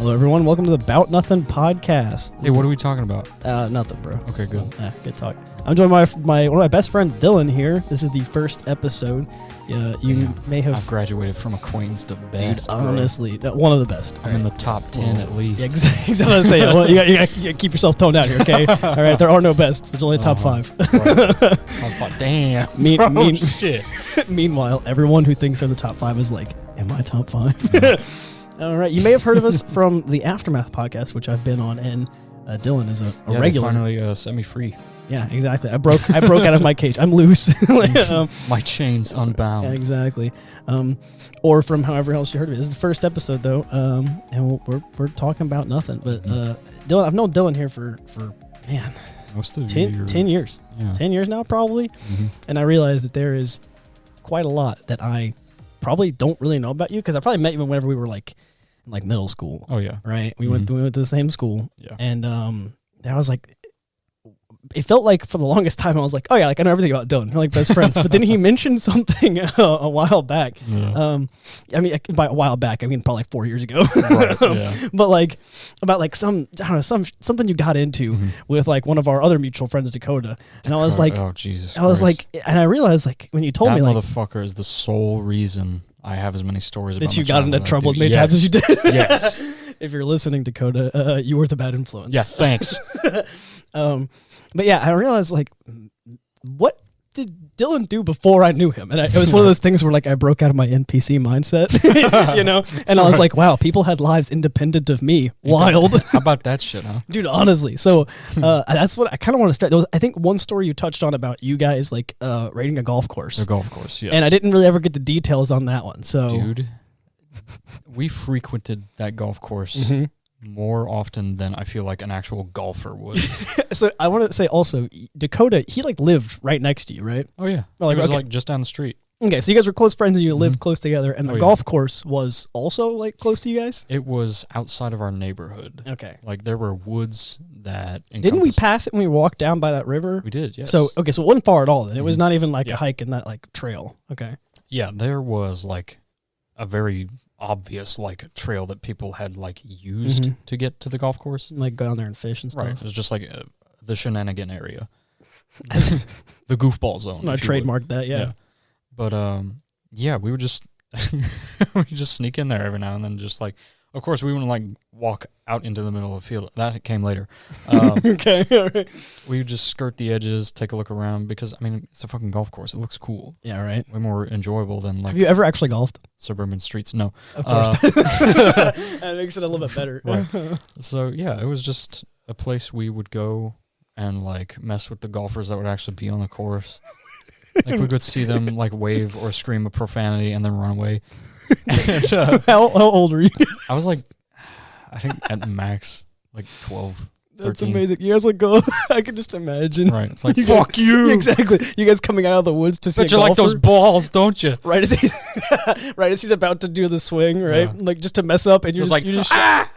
Hello, everyone. Welcome to the Bout Nothin Podcast. Hey, what are we talking about? Nothing, bro. Okay, good. Good talk. I'm joined by one of my best friends, Dylan, here. This is the first episode. You may have... I've graduated from acquaintance to best. Dude, honestly, one of the best. I'm in the top 10 at least. Yeah, exactly what I was saying. Well, you gotta keep yourself toned out here, okay? All right, there are no bests. There's only a top 5. Right. Damn. Shit. Meanwhile, everyone who thinks they're the top 5 is like, am I top 5? All right, you may have heard of us from the Aftermath podcast, which I've been on, and Dylan is a regular. They finally set me free. Yeah, exactly. I broke out of my cage. I'm loose. My chain's unbound. Yeah, exactly. Or from however else you heard of it. This is the first episode though, and we're talking about nothing. But Dylan, I've known Dylan here for man, most of 10 years. Yeah. 10 years now, probably. Mm-hmm. And I realized that there is quite a lot that I probably don't really know about you, because I probably met you whenever we were like middle school. Oh yeah, right. We went to the same school. Yeah, and I was like, it felt like for the longest time I was like, oh yeah, like I know everything about Dylan. We're like best friends. But then he mentioned something a while back. Yeah. I mean, by a while back, I mean probably like 4 years ago. Right, yeah. But like about like something you got into with like one of our other mutual friends, Dakota. And I was like, oh Jesus! I was like, and I realized like when you told me like, motherfucker is the sole reason I have as many stories about that you got into trouble as many times as you did. Yes. If you're listening, Dakota, you were the bad influence. Yeah. Thanks. But yeah, I realized like, what did Dylan do before I knew him? And it was one of those things where like I broke out of my NPC mindset, you know. And I was like, wow, people had lives independent of me. Wild. How about that shit, huh? Dude, honestly. So that's what I kind of want to start. There was, I think, one story you touched on about you guys like raiding a golf course. A golf course, yes. And I didn't really ever get the details on that one. So, dude, we frequented that golf course more often than I feel like an actual golfer would. So I want to say also, Dakota, he like lived right next to you, right? Oh yeah, like, it was like just down the street. Okay, so you guys were close friends and you lived close together, and the golf course was also like close to you guys? It was outside of our neighborhood. Okay. Like there were woods that Didn't we pass it when we walked down by that river? We did, yes. So it wasn't far at all then. It was not even like a hike in that like trail. Okay. Yeah, there was like a very obvious like trail that people had like used to get to the golf course. Like go down there and fish and stuff. Right. It was just like the shenanigan area. The goofball zone. I trademarked that, yeah. But yeah, we would just sneak in there every now and then, just like, of course we wouldn't like walk out into the middle of the field. That came later. Okay, all right. We would just skirt the edges, take a look around, because I mean it's a fucking golf course. It looks cool. Yeah, right. Way more enjoyable than like. Have you ever actually golfed? Suburban streets? No. Of course. That makes it a little bit better. Right. So yeah, it was just a place we would go and like mess with the golfers that would actually be on the course. Like we could see them like wave or scream a profanity and then run away. And, how old were you? I was like, I think at max like 12, 13. That's amazing. You guys would go. I can just imagine. Right. It's like, fuck you. Exactly. You guys coming out of the woods to see Bet you like those balls, don't you? Right as he's about to do the swing, right? Yeah. Like just to mess up, and you're just ah!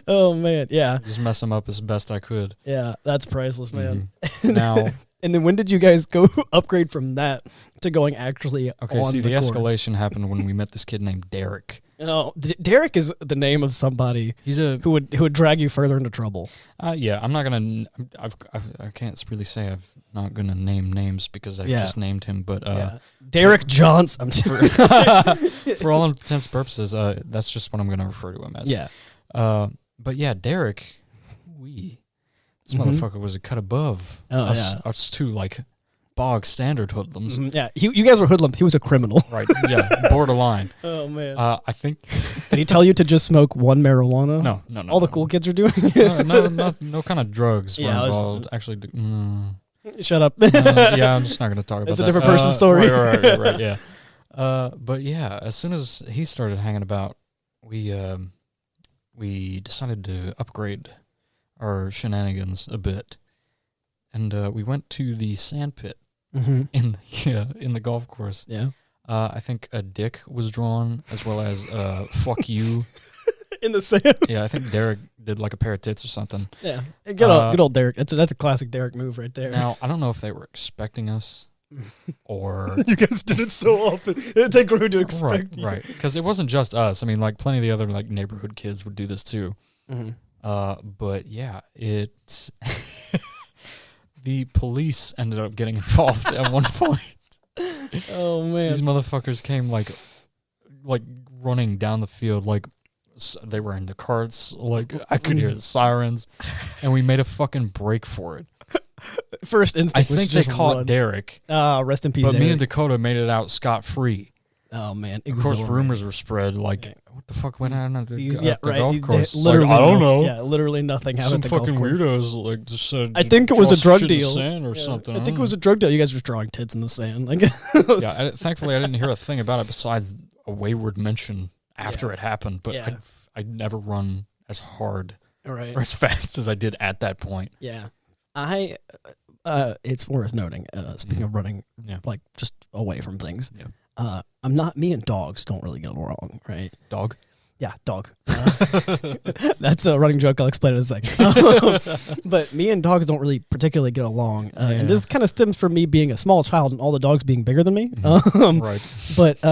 Oh man, yeah. Just mess them up as best I could. Yeah, that's priceless, man. Now. And then when did you guys go upgrade from that to going actually okay, on see, the course? Escalation happened when we met this kid named Derek. Oh, Derek is the name of somebody who would drag you further into trouble. Yeah, I'm not gonna. I can't really say I'm not gonna name names because I just named him. But Derek Johnson. For all intents and purposes, that's just what I'm gonna refer to him as. Yeah. But yeah, Derek, this motherfucker was a cut above us two like bog standard hoodlums. Yeah, you guys were hoodlums. He was a criminal. Right. Yeah. Borderline. Oh man. I think. Did he tell you to just smoke one marijuana? No. All the cool kids are doing. No kind of drugs were involved. Actually. Shut up. Yeah, I'm just not going to talk about that. It's a different person's story. Right. Yeah. But yeah, as soon as he started hanging about, we decided to upgrade our shenanigans a bit, and we went to the sand pit in the golf course. Yeah. I think a dick was drawn as well as fuck you in the sand. Yeah, I think Derek did like a pair of tits or something. Yeah, good old Derek. That's a classic Derek move right there. Now I don't know if they were expecting us or You guys did it so often. It didn't take long to expect you. Right. Because it wasn't just us. I mean, like plenty of the other like neighborhood kids would do this too. But yeah, it the police ended up getting involved at one point. Oh man, these motherfuckers came like running down the field, like they were in the carts, like I could hear the sirens, and we made a fucking break for it. First instinct. I think they caught Derek. Rest in peace. But Derek. me and Dakota made it out scot-free. Oh man, of course, rumors were spread. Like, what the fuck went on at the golf course? Literally, like, I don't know. Yeah, literally nothing happened. Some at the fucking golf course. weirdos like just said. I think it was a drug deal or something. I think it was a drug deal. You guys were drawing tits in the sand. Like, yeah. Thankfully, I didn't hear a thing about it besides a wayward mention after it happened. But I'd never run as hard or as fast as I did at that point. Yeah, it's worth noting. Speaking of running, like just away from things. Yeah. Me and dogs don't really get along, right? Dog? Yeah, dog. That's a running joke. I'll explain it in a second. But me and dogs don't really particularly get along. And this kind of stems from me being a small child and all the dogs being bigger than me. Right. But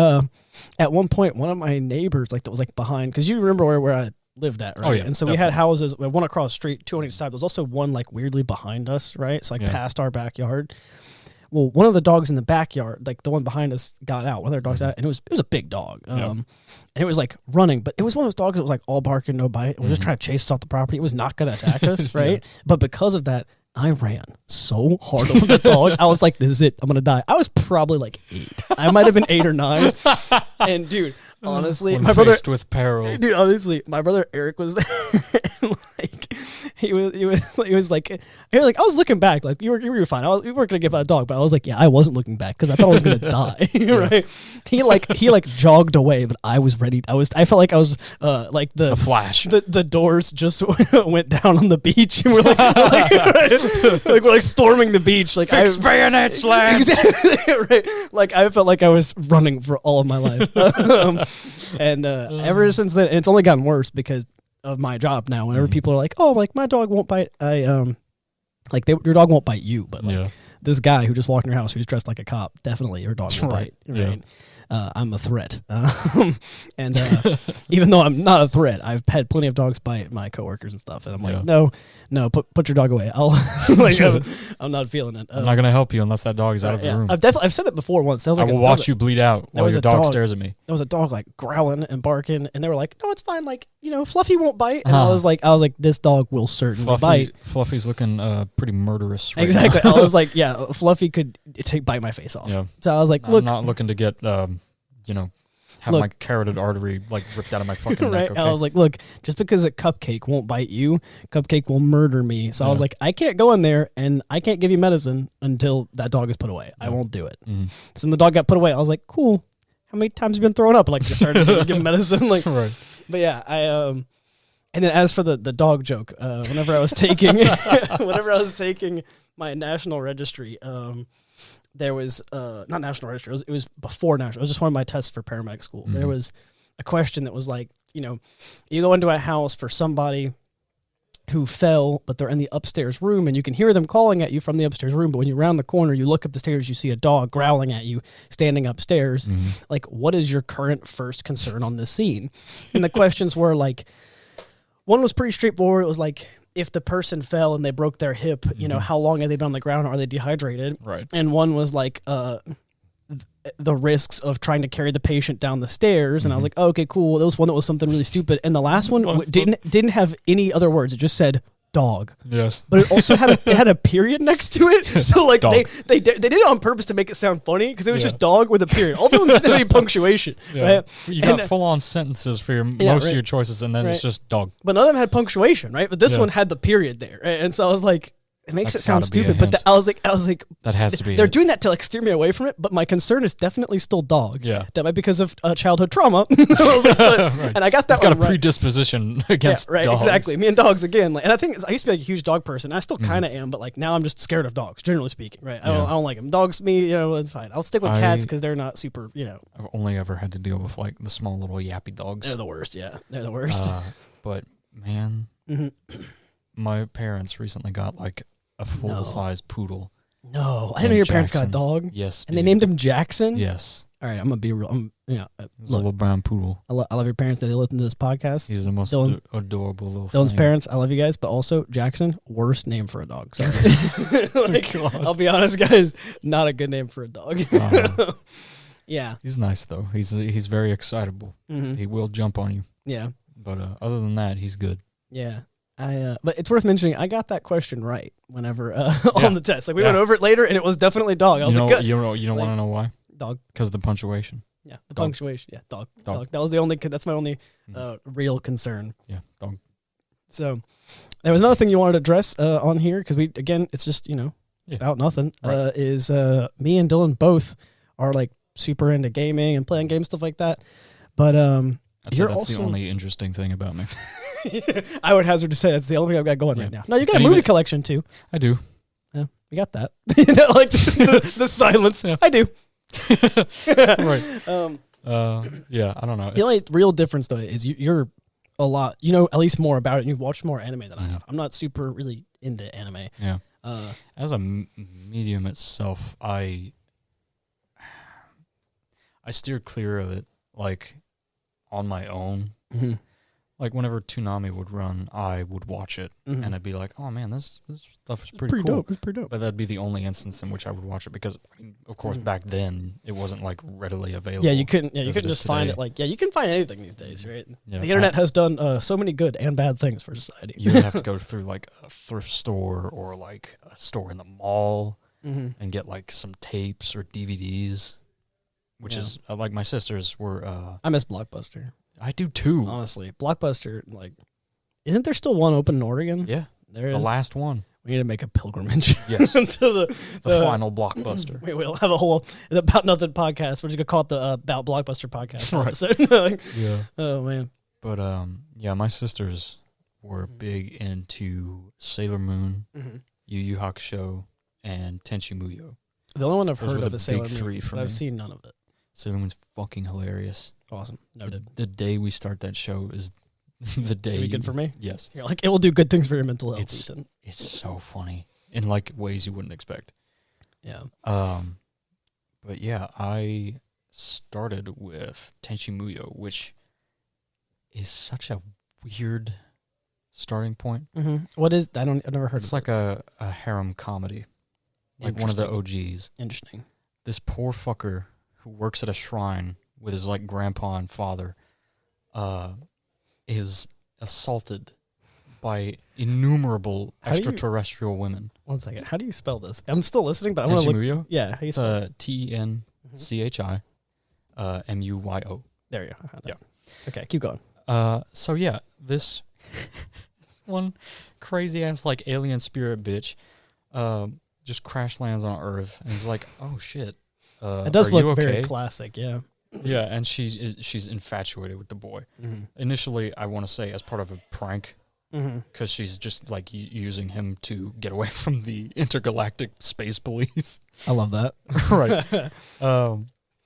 at one point, one of my neighbors, like that was like behind, because you remember where I lived at, right? Oh, yeah, and so we had houses, one across the street, two on each side. There's also one like weirdly behind us, right? So like past our backyard. Well, one of the dogs in the backyard, like the one behind us, got out. One of their dogs out, and it was a big dog. And it was like running, but it was one of those dogs that was like all bark and no bite. It was just trying to chase us off the property. It was not going to attack us, right? But because of that, I ran so hard over the dog. I was like, this is it. I'm going to die. I was probably like 8. I might have been 8 or 9. And dude, honestly, when my brother faced with peril. Dude, honestly, my brother Eric was there. And like he was like I was looking back, like you were fine. We weren't gonna get by the dog, but I was like, yeah, I wasn't looking back because I thought I was gonna die. Right? He jogged away, but I was ready. I felt like I was like the Flash. The doors just went down on the beach, and we're like storming the beach. Like Fix bayonet slash. Exactly, right. Like I felt like I was running for all of my life. And ever since then, and it's only gotten worse because of my job now. Whenever people are like, "Oh, like my dog won't bite," your dog won't bite you, but like this guy who just walked in your house who's dressed like a cop, definitely your dog will bite. Right? Yeah. I'm a threat, and even though I'm not a threat, I've had plenty of dogs bite my coworkers and stuff, and I'm like, no, put your dog away. I'm not feeling it. I'm not gonna help you unless that dog is out of the room. I've said it before once. I will watch you bleed out while your dog stares at me. There was a dog like growling and barking, and they were like, "No, it's fine. Like Fluffy won't bite." And I was like, this dog will certainly bite. Fluffy's looking pretty murderous. Right exactly. now. I was like, yeah, Fluffy could bite my face off. Yeah. So I was like, look, I'm not looking to get have my carotid artery like ripped out of my fucking neck. Okay? I was like, look, just because a Cupcake won't bite you, Cupcake will murder me. So I was like, I can't go in there and I can't give you medicine until that dog is put away. I won't do it. So then the dog got put away. I was like, cool. How many times have you been throwing up? Like just started giving medicine. Like, right. But yeah, and then as for the dog joke, whenever I was taking my national registry, there was not national registry. It was before national. It was just one of my tests for paramedic school. There was a question that was like, you go into a house for somebody who fell, but they're in the upstairs room, and you can hear them calling at you from the upstairs room. But when you round the corner, you look up the stairs, you see a dog growling at you, standing upstairs. Like, what is your current first concern on this scene? And the questions were like, one was pretty straightforward. It was like, if the person fell and they broke their hip, how long have they been on the ground? Are they dehydrated? Right. And one was like the risks of trying to carry the patient down the stairs. And I was like, oh, okay, cool. There was one that was something really stupid. And the last one didn't have any other words. It just said dog. Yes. But it also had a period next to it. So like they did it on purpose to make it sound funny because it was just dog with a period. All the ones didn't have any punctuation. Yeah. Right? You got full on sentences for most of your choices, and then it's just dog. But none of them had punctuation, right? But this one had the period there. Right? And so I was like, it makes it sound stupid, but I was like, that has to be. They're doing that to like steer me away from it, but my concern is definitely still dog. Yeah, that might be because of childhood trauma. I was like, right. And I got that. Got a predisposition against right, dogs. Exactly. Me and dogs again. Like, and I think I used to be like a huge dog person. I still kind of am, but like now I'm just scared of dogs, generally speaking. Right? I don't like them. Dogs, me, it's fine. I'll stick with cats because they're not super. I've only ever had to deal with like the small little yappy dogs. They're the worst. Yeah, they're the worst. But man, my parents recently got like a full-size poodle. No, I didn't know your parents got a dog. Yes, and they named him Jackson. Yes. All right, I'm gonna be real. He's a little brown poodle. I love your parents that they listen to this podcast. He's the most adorable little Dylan's thing. parents, I love you guys, but also Jackson, worst name for a dog. Sorry. I'll be honest, guys, not a good name for a dog. Yeah. He's nice though. He's very excitable. Mm-hmm. He will jump on you. Yeah. But other than that, he's good. Yeah. But it's worth mentioning, I got that question right whenever on the test. Like we went over it later, and it was definitely dog. I was like, good. You don't want to know why? Dog. Because the punctuation. Yeah, the punctuation. Yeah, dog. That was the only. That's my only real concern. Yeah, dog. So there was another thing you wanted to address on here because it's just about nothing. Right. Is me and Dylan both are like super into gaming and playing games, stuff like that. But that's the only interesting thing about me. I would hazard to say that's the only thing I've got going right now. No, you got a movie collection too. I do. Yeah, we got that. Like the silence. Yeah. I do. Right. Yeah, I don't know. The only real difference though is you're a lot. You know at least more about it. And you've watched more anime than I have. I'm not super really into anime. Yeah. As a medium itself, I steered clear of it, like on my own. Mm-hmm. Like whenever Toonami would run, I would watch it, and I'd be like, "Oh man, this stuff is pretty cool." Dope. It's pretty dope. But that'd be the only instance in which I would watch it because, of course, back then it wasn't like readily available. Yeah, you couldn't. Yeah, you couldn't just find it. Like, you can find anything these days, right? Yeah, the internet has done so many good and bad things for society. You would have to go through like a thrift store or like a store in the mall and get like some tapes or DVDs, which is like my sisters were. I miss Blockbuster. I do too. Honestly, Blockbuster, like, isn't there still one open in Oregon? Yeah, there is. The last one. We need to make a pilgrimage. Yes, to the final Blockbuster. We'll have a whole Bout Nothin podcast. We're just gonna call it the Bout Blockbuster podcast. Right. Yeah. Oh man. But yeah, my sisters were big into Sailor Moon, Yu Yu Hakusho, and Tenchi Muyo. The only one I've heard of is Sailor Moon, but I've seen none of it. Sailor Moon's fucking hilarious. Awesome. Noted. The day we start that show is the day. It'll be good for me? Yes. You're like, it will do good things for your mental health, Ethan. It's so funny in like ways you wouldn't expect. Yeah. But yeah, I started with Tenchi Muyo, which is such a weird starting point. What is? I've never heard of it. It's like a harem comedy. Like one of the OGs. Interesting. This poor fucker who works at a shrine with his like grandpa and father is assaulted by innumerable extraterrestrial women. 1 second. How do you spell this? I'm still listening, but I want to look. Yeah, how do you spell it? TenchiMuyo. There you go. Yeah. Okay, keep going. So yeah, this one crazy ass like alien spirit bitch just crash lands on Earth and is like, oh shit. It does look very classic, yeah. Yeah, and she's infatuated with the boy. Initially, I want to say as part of a prank, because she's just like using him to get away from the intergalactic space police. I love that. Right.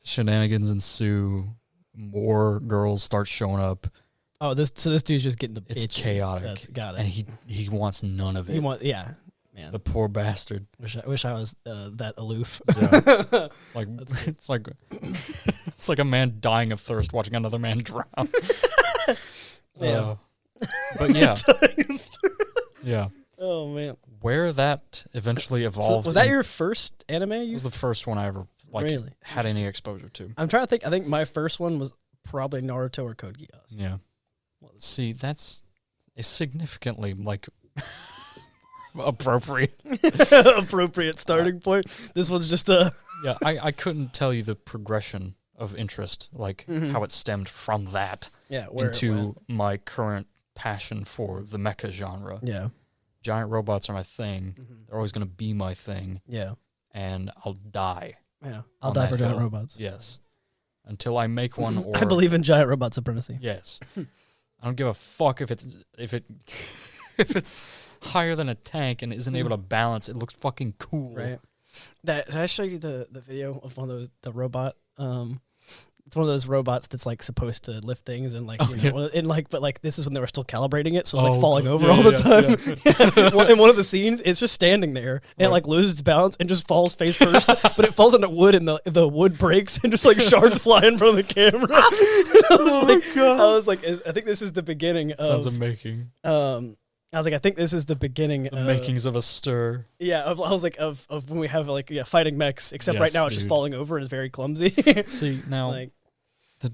Shenanigans ensue. More girls start showing up. Oh, this dude's just getting the bitches. It's chaotic. Got it. And he wants none of it. Man. The poor bastard. Wish I was that aloof. Yeah. It's like a man dying of thirst watching another man drown. Yeah. But yeah. Yeah. Oh man. Where that eventually evolved. So was that your first anime? It was the first one I ever had any exposure to. I'm trying to think. I think my first one was probably Naruto or Code Geass. Yeah. See, that's significantly like appropriate starting point. This one's just a yeah. I couldn't tell you the progression of interest, like how it stemmed from that into my current passion for the mecha genre. Yeah, giant robots are my thing. They're always going to be my thing. Yeah, and I'll die. Yeah, I'll die for giant robots. Yes, until I make one. Or I believe in giant robot supremacy. Yes, I don't give a fuck if it's higher than a tank and isn't able to balance. It looks fucking cool. Right. Did I show you the video of one of those the robot It's one of those robots that's like supposed to lift things and like, but like this is when they were still calibrating it, so it's like falling over all the time. In one of the scenes, it's just standing there and it like loses its balance and just falls face first, but it falls into wood and the wood breaks and just like shards fly in front of the camera. I was like, I think this is the beginning. Sounds amazing. I was like, I think this is the beginning. The makings of a stir. Yeah, I was like, of when we have like fighting mechs, except right now it's just falling over and is very clumsy. See now. Like, I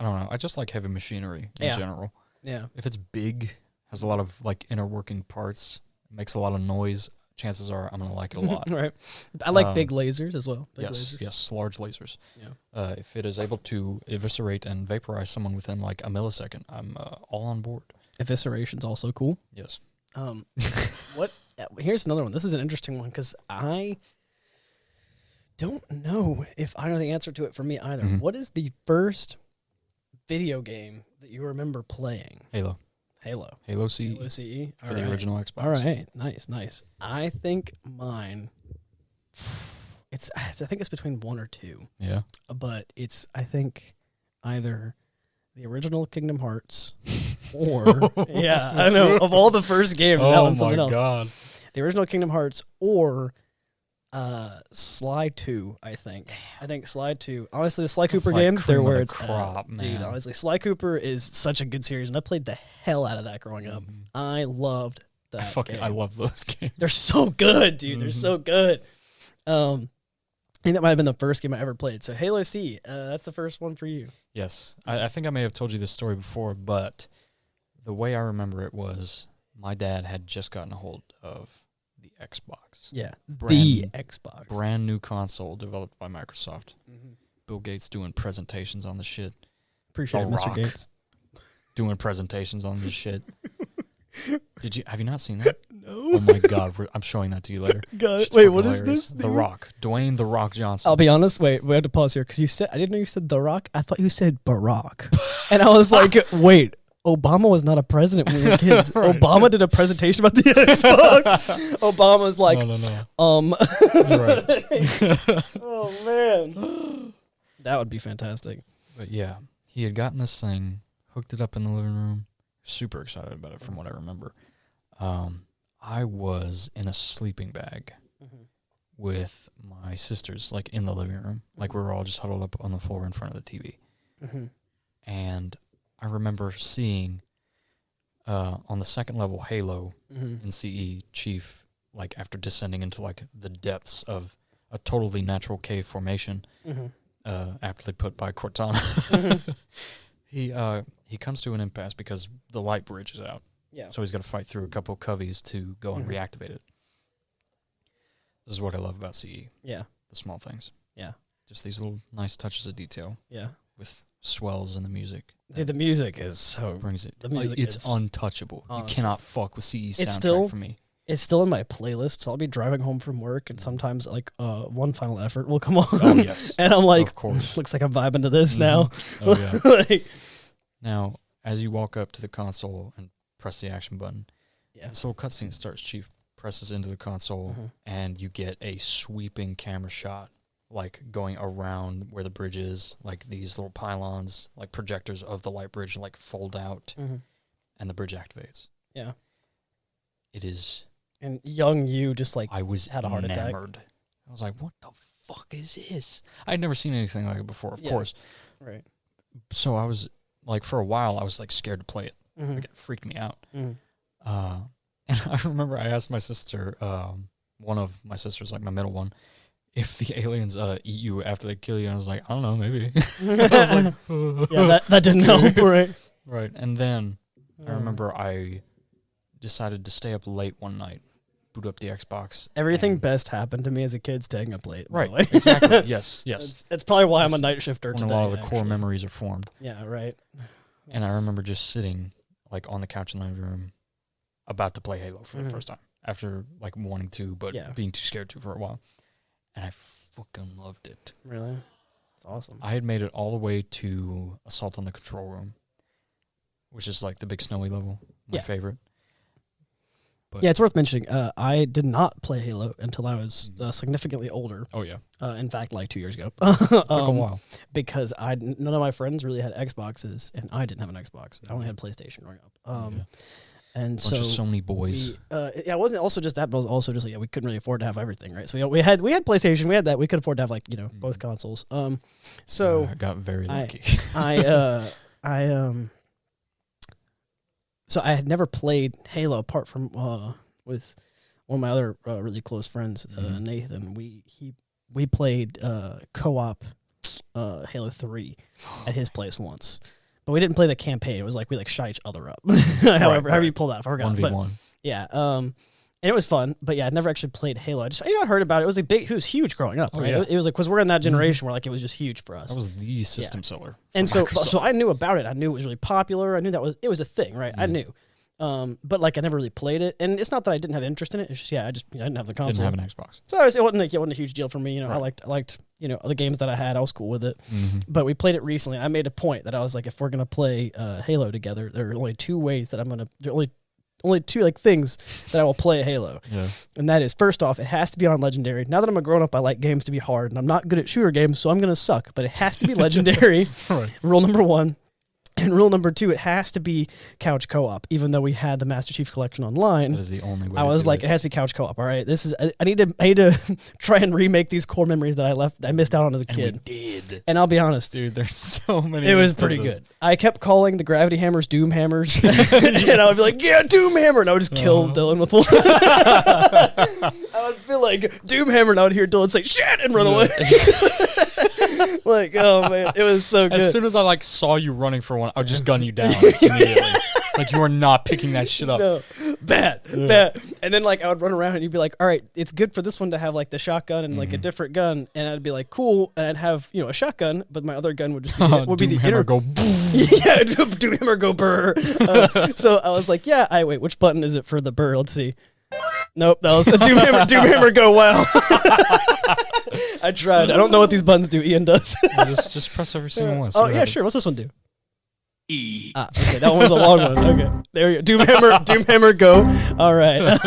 don't know. I just like heavy machinery in general. Yeah. If it's big, has a lot of like inner working parts, makes a lot of noise, chances are I'm gonna like it a lot. Right. I like big lasers as well. Yes, large lasers. Yeah. If it is able to eviscerate and vaporize someone within like a millisecond, I'm all on board. Evisceration's also cool. Yes. Here's another one. This is an interesting one because I don't know if I know the answer to it for me either. Mm-hmm. What is the first video game that you remember playing? Halo CE. Halo CE. For the original Xbox. All right. Nice. I think mine, I think it's between 1 or 2. Yeah. But it's, I think, either the original Kingdom Hearts or, I know, of all the first games, that one's something else. Oh, my God. The original Kingdom Hearts or Sly 2, I think. I think Sly 2. Honestly, the Sly Cooper games, they're where it's crop, man. Dude, honestly, Sly Cooper is such a good series, and I played the hell out of that growing up. I loved that game. I love those games. They're so good, dude. They're so good. I think that might have been the first game I ever played. So Halo C, that's the first one for you. Yes. I think I may have told you this story before, but the way I remember it was my dad had just gotten a hold of the Xbox. Yeah, the Xbox. Brand new console developed by Microsoft. Mm-hmm. Bill Gates doing presentations on the shit. Appreciate it, Mr. Gates. Doing presentations on this shit. Have you not seen that? No. Oh my God, I'm showing that to you later. God, wait, what is this? The Rock. Dwayne The Rock Johnson. I'll be honest, wait, we have to pause here because I didn't know you said The Rock. I thought you said Barack. And I was like, wait. Obama was not a president when we were kids. Right. Obama did a presentation about the Xbox. Obama's like, no. Right. Oh, man. That would be fantastic. But yeah, he had gotten this thing, hooked it up in the living room. Super excited about it from what I remember. I was in a sleeping bag with my sisters, like in the living room. Like we were all just huddled up on the floor in front of the TV. And I remember seeing on the second level Halo in CE, Chief, like after descending into like the depths of a totally natural cave formation, aptly put by Cortana, he comes to an impasse because the light bridge is out. Yeah. So he's got to fight through a couple of coveys to go and reactivate it. This is what I love about CE. Yeah. The small things. Yeah. Just these little nice touches of detail. Yeah. With swells in the music. Dude, the music is so... brings it. The music it's untouchable. Honestly. You cannot fuck with CE's soundtrack for me. It's still in my playlist, so I'll be driving home from work, and sometimes, like, One Final Effort will come on. Oh, yes. And I'm like, of course. Looks like I'm vibing to this now. Oh, yeah. Now, as you walk up to the console and press the action button, this little cutscene starts. Chief presses into the console, and you get a sweeping camera shot, like, going around where the bridge is, like, these little pylons, like, projectors of the light bridge, like, fold out, and the bridge activates. Yeah. It is... And young you just, like, I was had a heart attack. I was like, what the fuck is this? I'd never seen anything like it before, of course. Right. So I was, like, for a while, I was, like, scared to play it. Like, it freaked me out. And I remember I asked my sister, one of my sisters, like, my middle one, if the aliens eat you after they kill you. And I was like, I don't know, maybe. I was like, yeah, that didn't help, right? Right. And then I remember I decided to stay up late one night, boot up the Xbox. Everything best happened to me as a kid staying up late. Right, exactly. Yes. That's probably why I'm a night shifter today. When a lot of the core memories are formed. Yeah, right. And I remember just sitting, like, on the couch in the living room, about to play Halo for the first time, after, like, wanting to, but being too scared to for a while. And I fucking loved it. Really? That's awesome. I had made it all the way to Assault on the Control Room, which is, like, the big snowy level, my favorite. But yeah, it's worth mentioning. I did not play Halo until I was significantly older. Oh yeah. In fact, like 2 years ago. Took a while. Because none of my friends really had Xboxes, and I didn't have an Xbox. I only had PlayStation growing up. And so many boys. It wasn't also just that, but it was also just like we couldn't really afford to have everything, right? So we had PlayStation, we had that, we could afford to have like both consoles. So I got very lucky. So I had never played Halo apart from with one of my other really close friends, Nathan. We played co-op Halo 3 at his place once. But we didn't play the campaign. It was like we shot each other up. However you pull that, I forgot. 1v1. But, yeah. And it was fun. But yeah, I'd never actually played Halo. I heard about it. It was huge growing up, right? Yeah. It was like, because we're in that generation where like it was just huge for us. That was the system seller. And so I knew about it. I knew it was really popular. I knew it was a thing, right? I knew. But like I never really played it, and it's not that I didn't have interest in it. It's just I didn't have the console. Didn't have an Xbox, so it wasn't a huge deal for me. Right. I liked the games that I had. I was cool with it. But we played it recently. I made a point that I was like, if we're gonna play Halo together, there are only two ways that there are only two things that I will play Halo. Yeah. And that is, first off, it has to be on Legendary. Now that I'm a grown up, I like games to be hard, and I'm not good at shooter games, so I'm gonna suck. But it has to be Legendary. Right. Rule number 1. And rule number 2, it has to be couch co-op. Even though we had the Master Chief Collection online, that is the only way. I was like, it has to be couch co-op. All right, I need to try and remake these core memories that I missed out on as a kid. We did. And I'll be honest, dude, there's so many. It was pretty good. I kept calling the gravity hammers Doom hammers, and I would be like, yeah, Doom hammer, and I would just kill Dylan with one. I would feel like Doom hammer, and I would hear Dylan say shit and run away. Like, oh man, it was so good. As soon as I saw you running for one, I would just gun you down immediately. Like, you are not picking that shit up. No, bad. And then I would run around and you'd be like, all right, it's good for this one to have the shotgun and a different gun, and I'd be like, cool, and I'd have a shotgun, but my other gun would just be the hammer go. Yeah, Doom hammer go burr. So I was like, yeah, wait, which button is it for the burr? Let's see. Nope, that was a Doom hammer go wow. I tried. I don't know what these buttons do. Ian does. just press every single one. Oh yeah, sure. What's this one do? E. Okay, that one was a long one. Okay, there you go. Doom hammer go. All right.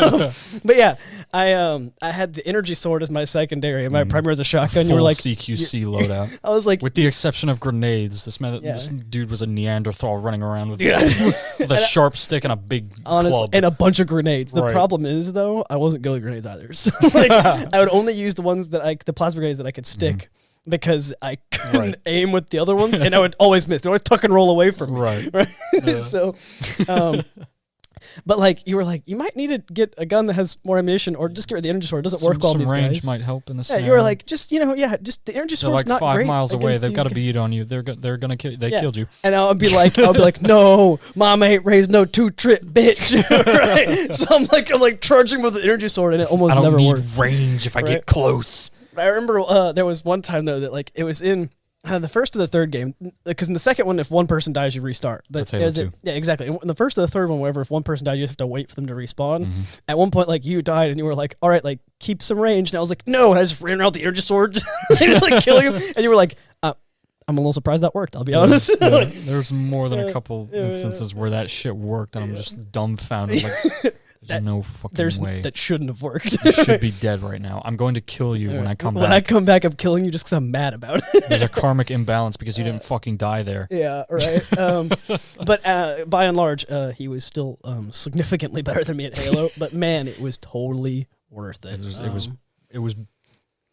But yeah, I had the energy sword as my secondary, and my primary was a shotgun. Full you were like CQC loadout. I was like, with the exception of grenades, this dude was a Neanderthal running around with a sharp stick and a big club and a bunch of grenades. The problem is though, I wasn't good at grenades either. So I would only use the ones the plasma grenades that I could stick. Because I couldn't aim with the other ones, and I would always miss. They always tuck and roll away from me. Right? Yeah. So, but you were like, you might need to get a gun that has more ammunition, or just get rid of the energy sword. It doesn't work with all these guys. Some range might help in this. Yeah, you were like, just the energy sword's not great. They're 5 miles away. They've got to beat on you. They're gonna kill you. They killed you. And I'll be like, no, mama ain't raised no 2-trip bitch. Right? So I'm like charging with the energy sword, and it almost never works. I don't need range if I get close. I remember there was one time though that it was in the first or the third game, because in the second one, if one person dies, you restart. But that's Halo 2. Yeah, exactly. In the first or the third one, wherever, if one person died, you just have to wait for them to respawn. At one point, you died, and you were like, "All right, keep some range." And I was like, "No!" And I just ran around the energy sword, killing him. And you were like, "I'm a little surprised that worked." I'll be honest. Yeah. There's more than a couple instances where that shit worked, and I'm just dumbfounded. There's no fucking way. That shouldn't have worked. You should be dead right now. I'm going to kill you when I come back. When I come back, I'm killing you just because I'm mad about it. There's a karmic imbalance because you didn't fucking die there. Yeah, right. But by and large, he was still significantly better than me at Halo. But man, it was totally worth it. It was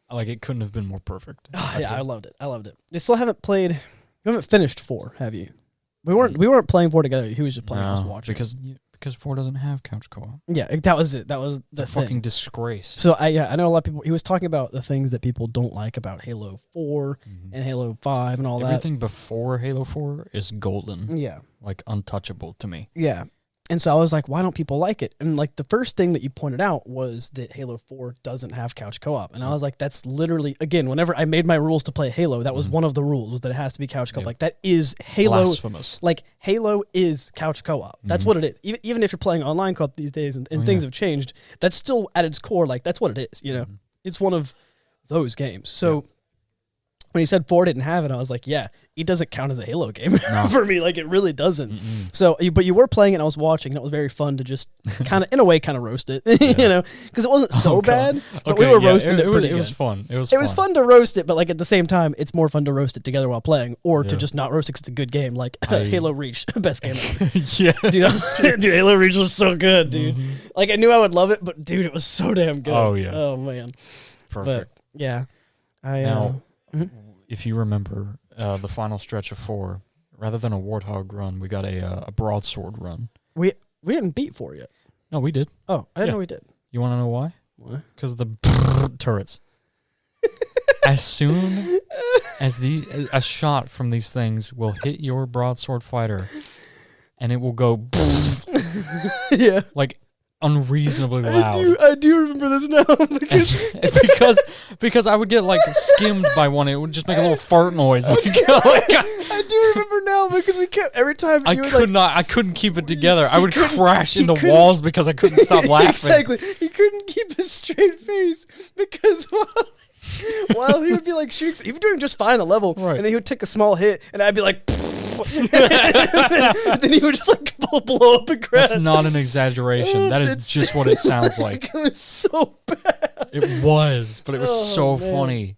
like it couldn't have been more perfect. I loved it. You still haven't played. You haven't finished 4, have you? We weren't playing 4 together. He was just playing. I was watching because 4 doesn't have couch co-op. Yeah, that was it. That was the thing. Fucking disgrace. So I know a lot of people. He was talking about the things that people don't like about Halo 4 and Halo 5 and all that. Everything before Halo 4 is golden. Yeah, untouchable to me. Yeah. And so I was like, why don't people like it? And the first thing that you pointed out was that Halo 4 doesn't have couch co-op. And I was like, that's literally, again, whenever I made my rules to play Halo, that was one of the rules, was that it has to be couch co-op. Yep. That is Halo. Blasphemous. Halo is couch co-op. That's what it is. Even if you're playing online co-op these days and things have changed, that's still at its core, that's what it is, It's one of those games. So when he said 4 didn't have it, I was like, yeah, it doesn't count as a Halo game for me. Like, it really doesn't. So, but you were playing and I was watching, and it was very fun to just kind of, in a way, kind of roast it, you know, because it wasn't so bad, but we were roasting it pretty good. It was fun. It was fun to roast it, but like at the same time, it's more fun to roast it together while playing, or to just not roast it because it's a good game, like Halo Reach, best game ever. Dude, Halo Reach was so good, dude. Like, I knew I would love it, but dude, it was so damn good. Oh, yeah. Oh, man. It's perfect. But, yeah. Now, if you remember the final stretch of 4, rather than a Warthog run, we got a broadsword run. We didn't beat 4 yet. No, we did. Oh, I didn't know we did. You want to know why? Why? Because of the turrets. As soon as a shot from these things will hit your broadsword fighter, and it will go yeah, like unreasonably loud. I do remember this now because I would get like skimmed by one. It would just make a little fart noise. Like, I do remember now because we kept every time. I couldn't keep it together. I would crash into walls because I couldn't stop laughing. Exactly, he couldn't keep a straight face because while he would be like shooting, he was doing just fine the level, and then he would take a small hit, and I'd be like. and then he would just like blow up and crash. That's not an exaggeration. That is just what it sounds like. It was so bad. It was, but it was so funny.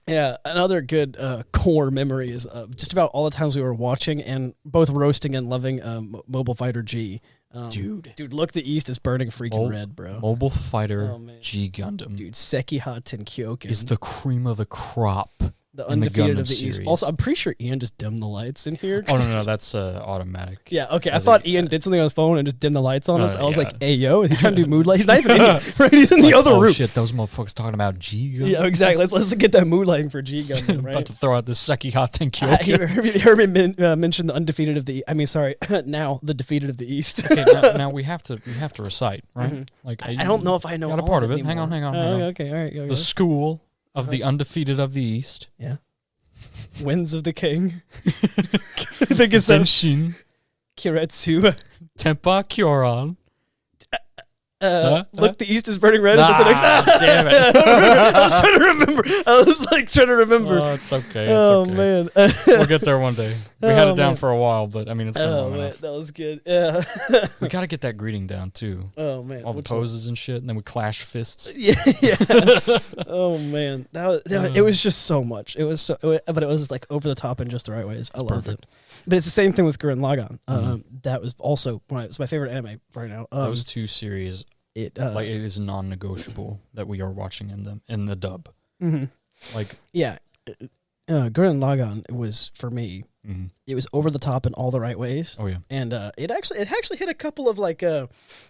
Yeah, another good core memory is just about all the times we were watching and both roasting and loving Mobile Fighter G. Dude, look, the East is burning freaking red, bro. Mobile Fighter G Gundam. Dude, Sekiha Tenkyoken is the cream of the crop. The undefeated of the East. Also, I'm pretty sure Ian just dimmed the lights in here. Oh, no, that's automatic. Yeah, okay. I thought Ian did something on his phone and just dimmed the lights on us. I was like, hey, yo, is he trying to do mood light? He's not even in here, right? He's in the other room. Oh, shit, those motherfuckers talking about G Gundam. Yeah, exactly. Let's get that mood lighting for G Gundam, right? About to throw out the Sekiha Tenkyoken. You heard me mention the undefeated of the now the defeated of the East. Okay, now we have to recite, right? Mm-hmm. Like I don't know if I know got a part of it. Hang on. Okay, all right. Go. The school of the undefeated of the East. Yeah. Winds of the King. Zenshin. Kiretsu. Tempa Kyoran. Look, the East is burning red. Damn it. I was trying to remember. I was trying to remember. Oh, it's okay. Man. We'll get there one day. We had it down for a while, but I mean, it's been long enough. That was good. Yeah. We got to get that greeting down, too. Oh, man. All the poses and shit, and then we clash fists. Yeah. Oh, man. It was just so much. It was but it was like over the top in just the right ways. I loved it. But it's the same thing with Gurren Lagann. That was also it's my favorite anime right now. Those two series, it is non-negotiable that we are watching in the dub. Mm-hmm. Like, yeah, Gurren Lagann was for me. Mm-hmm. It was over the top in all the right ways. Oh yeah, and it actually hit a couple of like. I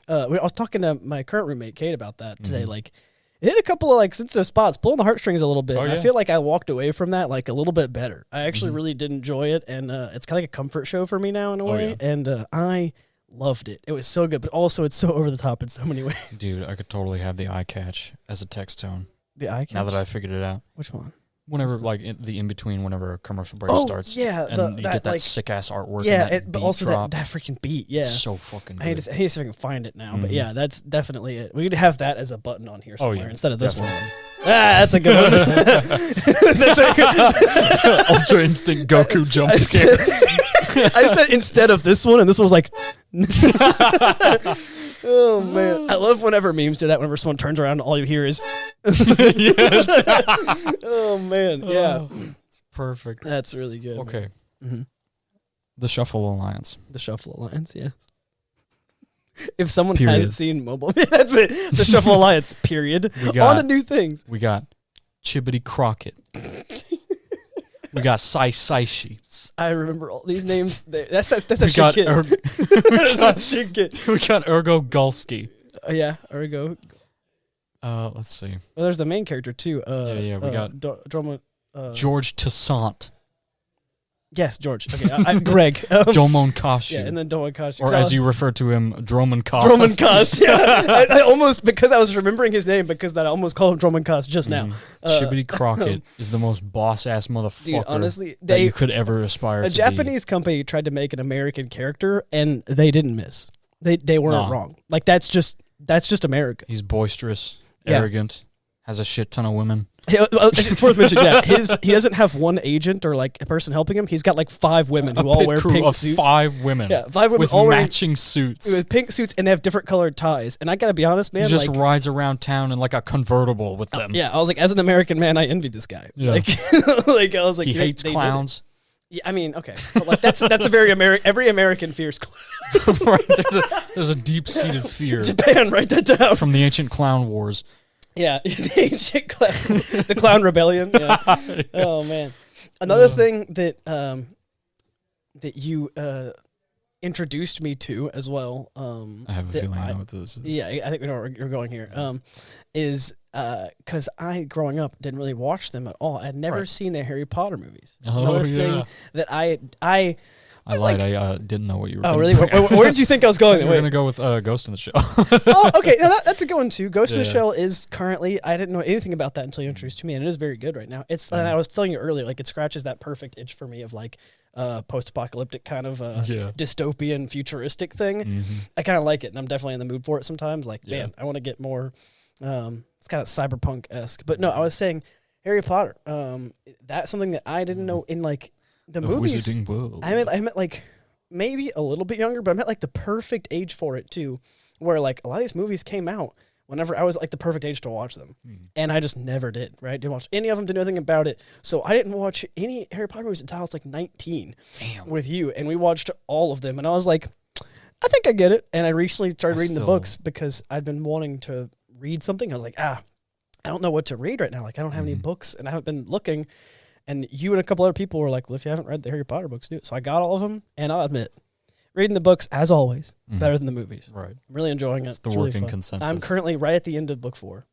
was talking to my current roommate Kate about that today. Mm-hmm. Like, it hit a couple of like sensitive spots, pulling the heartstrings a little bit. I feel like I walked away from that like a little bit better. I actually really did enjoy it, and it's kind of like a comfort show for me now in a way. Yeah. And I loved it. It was so good, but also it's so over the top in so many ways. Dude, I could totally have the eye catch as a text tone. The eye catch? Now that I figured it out. Which one? Whenever, like, the in-between, whenever a commercial break starts. Yeah. And you get that sick-ass artwork. Yeah, but also that freaking beat. Yeah. It's so fucking good. I hate to see if I can find it now, but yeah, that's definitely it. We could have that as a button on here somewhere instead of this one. That's a good one. That's a good Ultra Instinct Goku jump scare. I said instead of this one, and this one was like... Oh, man. I love whenever memes do that, whenever someone turns around and all you hear is... Oh, man. Yeah. It's perfect. That's really good. Okay. Mm-hmm. The Shuffle Alliance. The Shuffle Alliance, yes. If someone hasn't seen Mobile... That's it. The Shuffle Alliance, period. On to new things. We got Chibbity Crockett. We got Sai Saishi. I remember all these names. That's a shit kid. That's a shit kid. We got Ergo Gulski. Yeah, Ergo. Let's see. Well, there's the main character too. We got George Toussaint. Yes, George. Okay, Greg. Domon Kashu. Yeah, and then Domon Kashu. Or as you refer to him, Dromon Kas. Dromon Kas, yeah. I almost, because I was remembering his name, because I almost called him Dromon Kas just now. Chibbity Crockett is the most boss-ass motherfucker dude, honestly, that you could ever aspire to be. A Japanese company tried to make an American character, and they didn't miss. They weren't wrong. Like, that's just America. He's boisterous, arrogant, has a shit ton of women. It's worth mentioning. Yeah, he doesn't have one agent or like a person helping him. He's got like 5 women who all wear pink suits. 5 women. Yeah, 5 women with all matching suits. With pink suits, and they have different colored ties. And I gotta be honest, man. He just rides around town in like a convertible with them. Yeah, I was like, as an American man, I envy this guy. Yeah. Like, I was like, he hates clowns. Yeah, I mean, okay, but like that's a very every American fears clowns. Right, there's a deep-seated fear. Japan, write that down. From the ancient clown wars. Yeah, the ancient clown, the clown rebellion. Yeah. Yeah. Oh man, another thing that that you introduced me to as well. I have a feeling I know what this is. Yeah, I think we know where you're going here. Is because I growing up didn't really watch them at all. I'd never seen the Harry Potter movies. That's another thing that I lied. Like, I didn't know what you were. Oh, really? Where did you think I was going? We're gonna go with Ghost in the Shell. Oh, okay. No, that's a good one too. Ghost in the Shell is currently. I didn't know anything about that until you introduced to me, and it is very good right now. It's and I was telling you earlier, like it scratches that perfect itch for me of like post-apocalyptic kind of dystopian futuristic thing. Mm-hmm. I kind of like it, and I'm definitely in the mood for it sometimes. Like, man, I want to get more. It's kind of cyberpunk-esque, but no, I was saying Harry Potter. That's something that I didn't know in like. The movies, Wizarding World. I meant like maybe a little bit younger, but I meant like the perfect age for it too, where like a lot of these movies came out whenever I was like the perfect age to watch them, and I just never did. Right, didn't watch any of them, did nothing about it. So I didn't watch any Harry Potter movies until I was like 19 with you, and we watched all of them, and I was like, I think I get it. And I recently started reading the books because I'd been wanting to read something. I was like, I don't know what to read right now. Like I don't have any books, and I haven't been looking. And you and a couple other people were like, well, if you haven't read the Harry Potter books, do it. So I got all of them, and I'll admit, reading the books, as always, better than the movies. Right. I'm really enjoying it. It's the really working fun. consensus. I'm currently right at the end of book 4.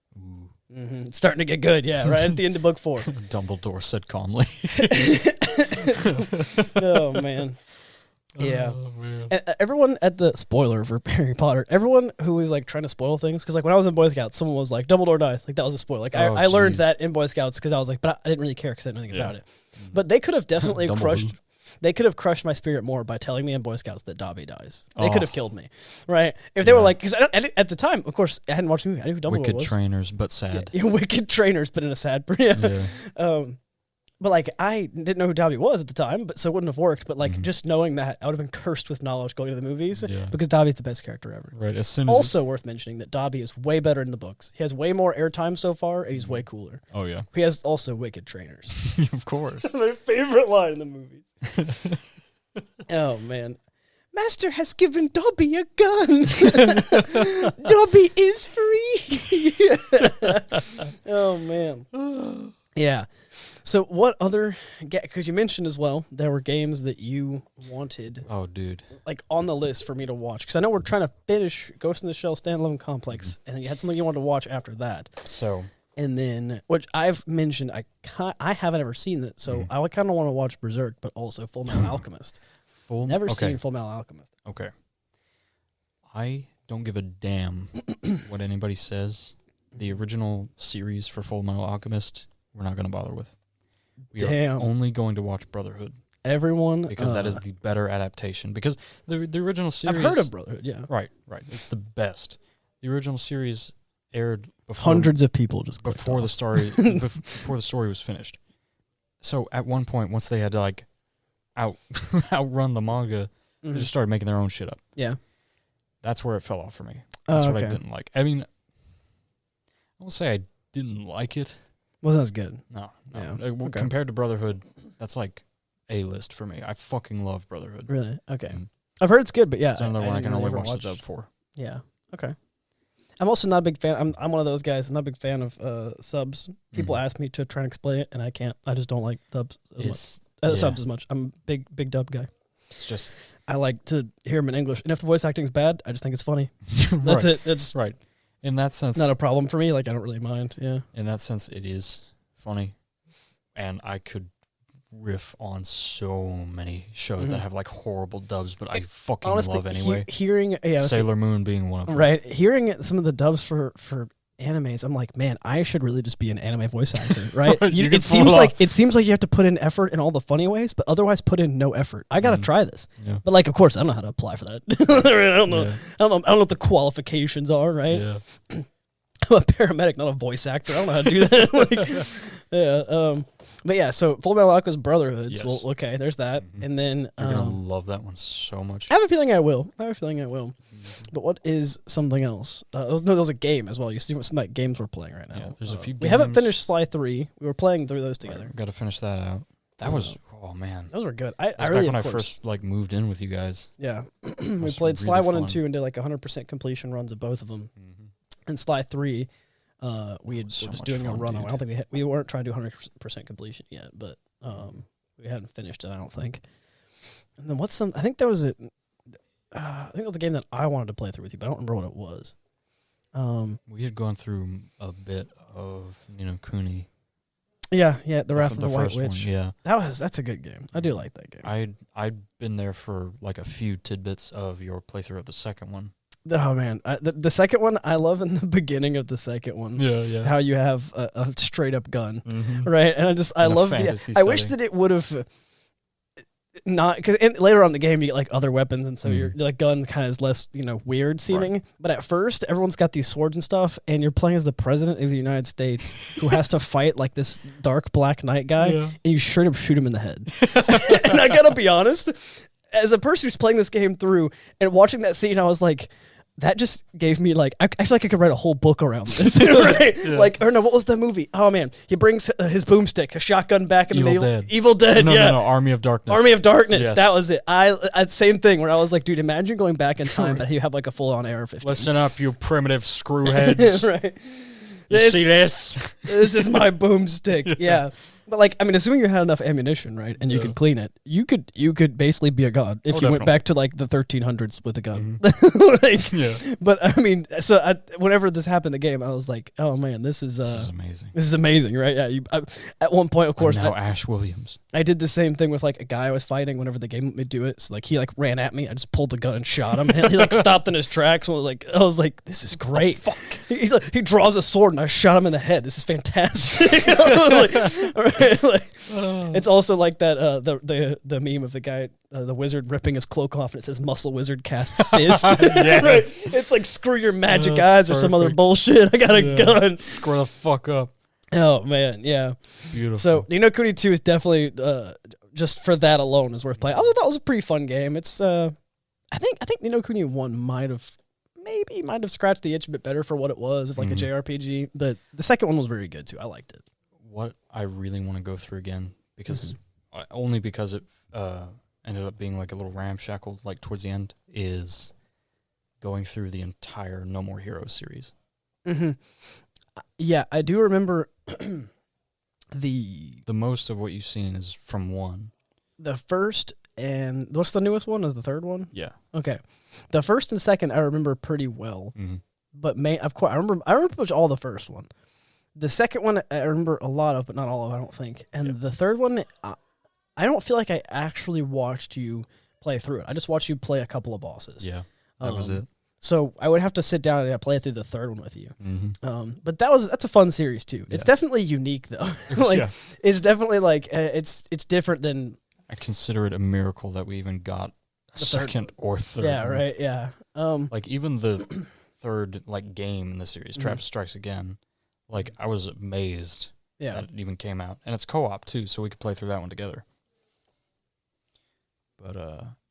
It's starting to get good, yeah, right at the end of book 4. Dumbledore said calmly. Oh, man. Yeah. Oh, man. Everyone at the spoiler for Harry Potter, everyone who was like trying to spoil things, because like when I was in Boy Scouts, someone was like, Dumbledore dies. Like that was a spoiler. Like I learned that in Boy Scouts because I was like, but I didn't really care because I didn't know anything about it. But they could have definitely crushed. They could have crushed my spirit more by telling me in Boy Scouts that Dobby dies. They could have killed me, right? If they were like, because at the time, of course, I hadn't watched the movie. I knew who Dumbledore Wicked was. trainers, but sad. Yeah, wicked trainers, but in a sad. But like I didn't know who Dobby was at the time, but so it wouldn't have worked. But like just knowing that, I would have been cursed with knowledge going to the movies because Dobby's the best character ever. Right. As soon as also worth mentioning that Dobby is way better in the books. He has way more airtime so far, and he's way cooler. Oh yeah. He has also wicked trainers. Of course. My favorite line in the movies. Oh man. Master has given Dobby a gun. Dobby is free. Oh man. Yeah. So what other, because you mentioned as well, there were games that you wanted. Oh, dude. Like on the list for me to watch. Because I know we're trying to finish Ghost in the Shell Standalone Complex. And then you had something you wanted to watch after that. So. And then, which I've mentioned, I haven't ever seen it. So I kind of want to watch Berserk, but also Full Metal Alchemist. Never seen Full Metal Alchemist. Okay. I don't give a damn what anybody says. The original series for Full Metal Alchemist, we're not going to bother with. We are only going to watch Brotherhood. Everyone, because that is the better adaptation. Because the original series, I've heard of Brotherhood. Yeah, right. It's the best. The original series aired before hundreds of people just before the story before the story was finished. So at one point, once they had to like outrun the manga, they just started making their own shit up. Yeah, that's where it fell off for me. That's what I didn't like. I mean, I won't say I didn't like it. Wasn't as good. No. Yeah. Compared to Brotherhood, that's like A-list for me. I fucking love Brotherhood. Really? Okay. I've heard it's good, but yeah. It's another one I can only watch the dub for. Yeah. Okay. I'm also not a big fan. I'm one of those guys. I'm not a big fan of subs. People ask me to try and explain it, and I can't. I just don't like subs as much. I'm a big dub guy. It's just I like to hear them in English, and if the voice acting's bad, I just think it's funny. That's it. It's right. In that sense, not a problem for me. Like I don't really mind. Yeah. In that sense, it is funny, and I could riff on so many shows that have like horrible dubs, but I fucking love anyway. Hearing Sailor Moon being one of them. Right. Hearing some of the dubs for animes, I'm like, man, I should really just be an anime voice actor, right? It seems like you have to put in effort in all the funny ways, but otherwise put in no effort. I gotta try this, but like, of course, I don't know how to apply for that. I don't know. I don't know what the qualifications are, right? Yeah. I'm a paramedic, not a voice actor. I don't know how to do that. But yeah, so Full Metal Alchemist Brotherhood. Yes. So, okay, there's that. Mm-hmm. And then You're going to love that one so much. I have a feeling I will. But what is something else? There was a game as well. You see what some like, games we're playing right now. Yeah, there's a few games. We haven't finished Sly 3. We were playing through those together. Got to finish that out. That was, oh man. Those were good. I That's really, back when of I course. first like moved in with you guys. Yeah. We was played Sly really 1 and fun. 2 and did like 100% completion runs of both of them. Mm-hmm. And Sly 3, we were So just much doing a fun, run. dude. I don't think we weren't trying to do 100% completion yet, but we hadn't finished it, I don't think. And then I think there was I think it was a game that I wanted to play through with you, but I don't remember what it was. We had gone through a bit of Ni no Kuni. Yeah, the Wrath of the White first one, Witch. yeah. That's a good game. I do like that game. I'd been there for like a few tidbits of your playthrough of the second one. Oh man, the second one I love in the beginning of the second one. Yeah. How you have a straight up gun, Mm-hmm. right? And I love fantasy I wish setting. that it would have not, because later on in the game you get like other weapons, and so your like gun kind of is less weird seeming. Right. But at first everyone's got these swords and stuff, and you're playing as the president of the United States who has to fight like this dark Black Knight guy, and you straight up shoot him in the head. And I gotta be honest, as a person who's playing this game through and watching that scene, I was like, that just gave me like I feel like I could write a whole book around this, right? Yeah. Like, or no, what was the movie? Oh man, he brings his boomstick, a shotgun back in Evil Dead. No, Army of Darkness. Army of Darkness. Yes. That was it. I same thing where I was like, dude, imagine going back in time and you have like a full on AR-15. Listen up, you primitive screwheads. Right. You see this? This is my boomstick. Yeah. But like, I mean, assuming you had enough ammunition, right, and you could clean it, you could basically be a god if you went back to like the 1300s with a gun. But I mean, so whenever this happened in the game, I was like, oh man, this is amazing. This is amazing, right? Yeah. At one point, of course, I'm now Ash Williams. I did the same thing with like a guy I was fighting whenever the game let me do it. So like he like ran at me, I just pulled the gun and shot him. And he like stopped in his tracks. And I was like, this is great. Fuck. He draws a sword and I shot him in the head. This is fantastic. It's also like that the meme of the guy, the wizard ripping his cloak off, and it says "Muscle Wizard casts fist." Yes. Right? It's like screw your magic eyes or some other bullshit. I got a gun. Screw the fuck up. Oh man, yeah. Beautiful. So Ni no Kuni 2 is definitely just for that alone is worth playing. I thought that was a pretty fun game. It's I think Ni no Kuni 1 might have scratched the itch a bit better for what it was, of like a JRPG, but the second one was very good too. I liked it. What I really want to go through again, because only because it ended up being like a little ramshackle like towards the end, is going through the entire No More Heroes series. Mm-hmm. Yeah, I do remember the most of what you've seen is from 1. The first and what's the newest one? Is the third one? Yeah. Okay. The first and second I remember pretty well, but of course I remember pretty much all the first one. The second one I remember a lot of, but not all of, I don't think. And the third one, I don't feel like I actually watched you play through it. I just watched you play a couple of bosses. Yeah, that was it. So I would have to sit down and play through the third one with you. But that's a fun series too. Yeah. It's definitely unique though. It's definitely like it's different than. I consider it a miracle that we even got a second or third. Yeah, right. Yeah. Like even the third like game in the series, Travis Strikes Again. Like, I was amazed that it even came out. And it's co-op, too, so we could play through that one together. But,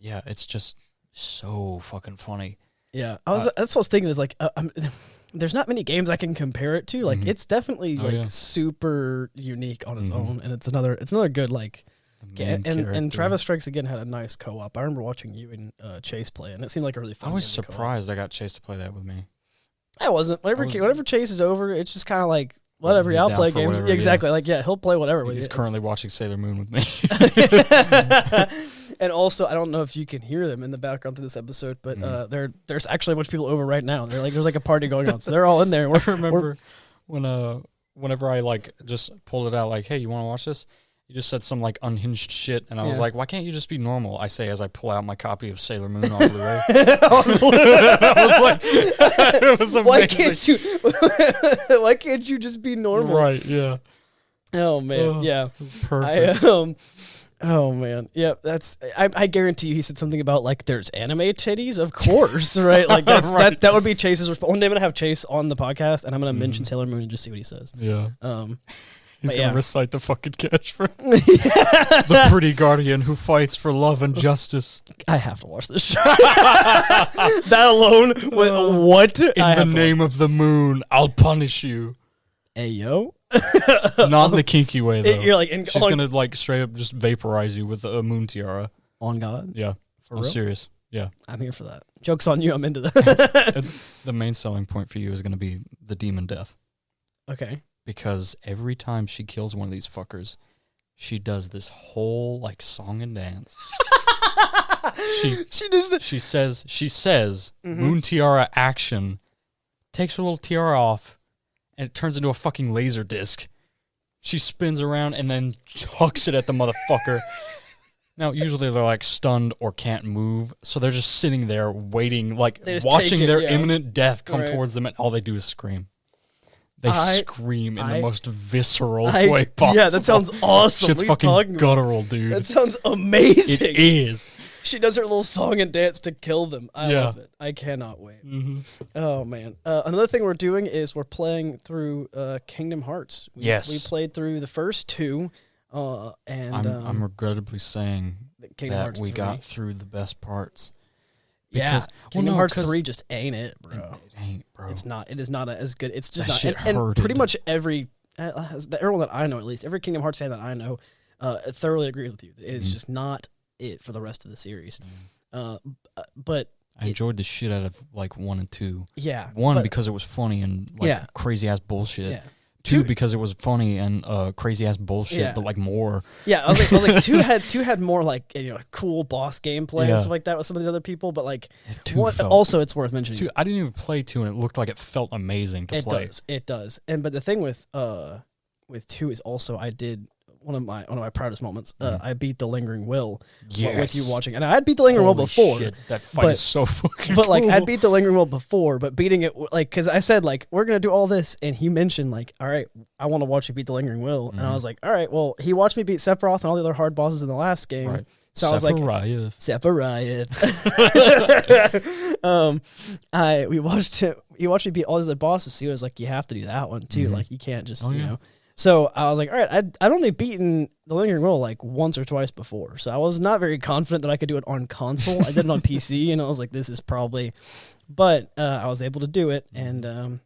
yeah, it's just so fucking funny. Yeah. That's what I was thinking is, like, there's not many games I can compare it to. Like, it's definitely, super unique on its own. And it's another good, like... And Travis Strikes Again had a nice co-op. I remember watching you and Chase play, and it seemed like a really fun game. I was surprised I got Chase to play that with me. I wasn't. Whenever Chase is over, it's just kind of like, whatever, I'll play games. Whatever, exactly. Like, he'll play whatever with you. He's currently watching Sailor Moon with me. And also, I don't know if you can hear them in the background to this episode, but there's actually a bunch of people over right now. There's like a party going on, so they're all in there. I remember whenever I like just pulled it out, like, hey, you want to watch this? You just said some like unhinged shit, and I was like, "Why can't you just be normal?" I say as I pull out my copy of Sailor Moon on Blu-ray. I was like, "It was amazing." Why can't you just be normal? Right? Yeah. Oh man, yeah. Perfect. Oh man, yeah, that's. I guarantee you, he said something about like there's anime titties, of course, right? Like that's Right. that would be Chase's response. One day I'm gonna have Chase on the podcast, and I'm gonna mention Sailor Moon and just see what he says. Yeah. He's but gonna yeah. recite the fucking catchphrase. The pretty guardian who fights for love and justice. I have to watch this show. That alone, what? In the name of the moon, I'll punish you. Hey yo. Not in the kinky way though. You're like, she's gonna like straight up just vaporize you with a moon tiara. On God. Yeah, For I'm real? serious. Yeah, I'm here for that. Joke's on you. I'm into that. the main selling point for you is gonna be the demon death. Okay. Because every time she kills one of these fuckers, she does this whole like song and dance. She does that. She says moon tiara action, takes her little tiara off, and it turns into a fucking laser disc. She spins around and then chucks it at the motherfucker. Now, usually they're like stunned or can't move, so they're just sitting there waiting, like watching their imminent death come towards them, and all they do is scream. They scream in the most visceral way possible. Yeah, that sounds awesome. Shit's fucking guttural, dude. That sounds amazing. It is. She does her little song and dance to kill them. I love it. I cannot wait. Mm-hmm. Oh, man. Another thing we're doing is we're playing through Kingdom Hearts. We played through the first two. And I'm regrettably saying that we got through the best parts. Because, Kingdom Hearts 3 just ain't it, bro. It ain't, bro. It's not. It is not as good. It's just that not. Shit and hurted. Pretty much everyone that I know, at least, every Kingdom Hearts fan that I know, thoroughly agrees with you. It is just not it for the rest of the series. But I enjoyed the shit out of like 1 and 2. Yeah. One, because it was funny and like crazy ass bullshit. Yeah. 2 because it was funny and crazy ass bullshit, but like more. Yeah, I was like 2 had more like cool boss gameplay and stuff like that with some of the other people, but like also it's worth mentioning. 2, I didn't even play 2 and it looked like it felt amazing to play. It does. But the thing with 2 is also I did one of my proudest moments. I beat the Lingering Will with you watching, and I had beat the Lingering Will before. Shit, that fight is so fucking. But like cool. I'd beat the Lingering Will before, but beating it like because I said like we're gonna do all this, and he mentioned like, all right, I want to watch you beat the Lingering Will, and I was like, all right, well he watched me beat Sephiroth and all the other hard bosses in the last game. Right. So I was like, Sephiroth. We watched him. He watched me beat all these other bosses. So he was like, you have to do that one too. Like you can't just you know. So I was like, all right, I'd only beaten the Lingering Will like once or twice before. So I was not very confident that I could do it on console. I did it on PC, and I was like, this is probably, but I was able to do it, and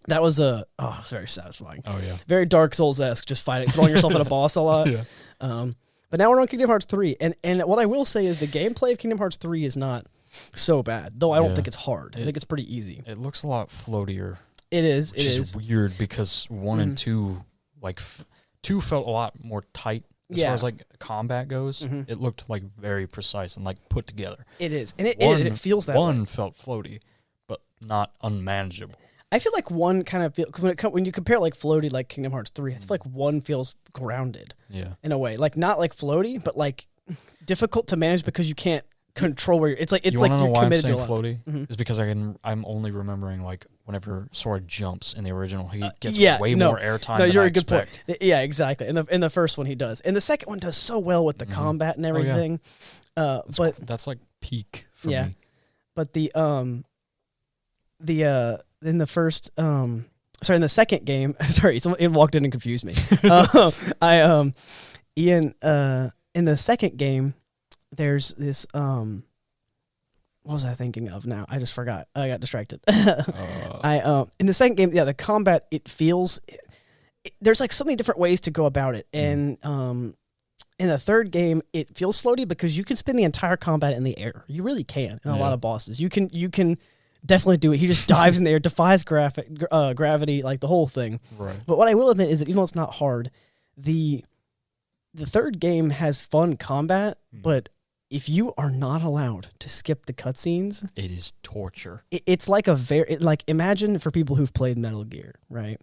that was very satisfying. Oh yeah, very Dark Souls-esque, just throwing yourself at a boss a lot. Yeah. But now we're on Kingdom Hearts 3, and what I will say is the gameplay of Kingdom Hearts 3 is not so bad, though I don't think it's hard. I think it's pretty easy. It looks a lot floatier. It is. Which is weird because 1 and 2, like 2 felt a lot more tight as far as like combat goes. It looked like very precise and like put together. It is, and it feels that way. 1 felt floaty, but not unmanageable. I feel like 1 kind of feels when you compare like floaty like Kingdom Hearts 3. I feel like 1 feels grounded. Yeah. In a way, like not like floaty, but like difficult to manage because you can't control where it's like you're committed why I'm saying to a lot. floaty is because I'm only remembering like whenever Sora jumps in the original, he gets way more airtime. No, you're a good point. Yeah, exactly. In the first one he does, and the second one does so well with the combat and everything. But that's like peak for me. But in the first in the second game, someone walked in and confused me. In the second game, there's this what was I thinking of now? I just forgot. I got distracted. In the second game, the combat, it feels there's like so many different ways to go about it, and in the third game, it feels floaty because you can spin the entire combat in the air. You really can in a lot of bosses. You can definitely do it. He just dives in the air, defies gravity, like the whole thing. Right. But what I will admit is that even though it's not hard, the third game has fun combat, but if you are not allowed to skip the cutscenes, it is torture. It's like imagine for people who've played Metal Gear, right?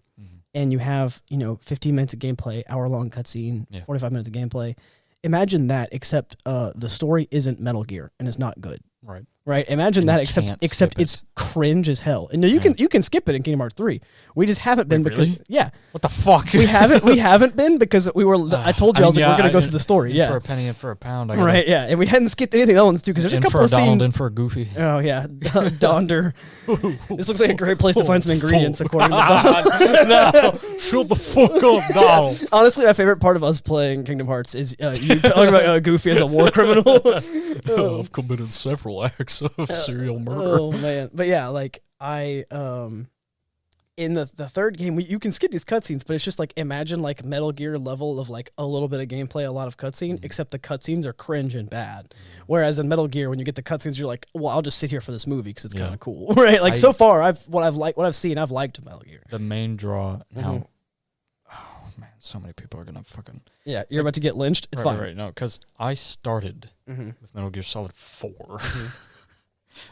And you have 15 minutes of gameplay, hour-long cutscene, 45 minutes of gameplay. Imagine that, except the story isn't Metal Gear and it's not good. Right. right? Imagine And that, you except can't except skip it's it. cringe as hell. And no, you can skip it in Kingdom Hearts 3. We just haven't been because really? yeah, What the fuck? we haven't been because we were. I told you I was like, we're gonna go through the story. In Yeah, for a penny and for a pound. I gotta, right. Yeah, and we hadn't skipped anything else too because there's a in couple for a of Donald, scenes. in for a Goofy. Oh yeah, Donder. This looks like a great place to find some ingredients, according to No, shut the fuck up, Donald. Honestly, my favorite part of us playing Kingdom Hearts is you talking about Goofy as a war criminal. I've committed several acts of serial murder. Oh man, but yeah, like I in the third game, you can skip these cutscenes, but it's just like imagine like Metal Gear level of like a little bit of gameplay, a lot of cutscene, except the cutscenes are cringe and bad. Whereas in Metal Gear, when you get the cutscenes, you're like, well, I'll just sit here for this movie because it's kind of cool, right? Like so far, what I've seen, I've liked Metal Gear. The main draw now. Oh man, so many people are gonna fucking. Yeah, you're about to get lynched. It's fine. Right, no, because I started with Metal Gear Solid 4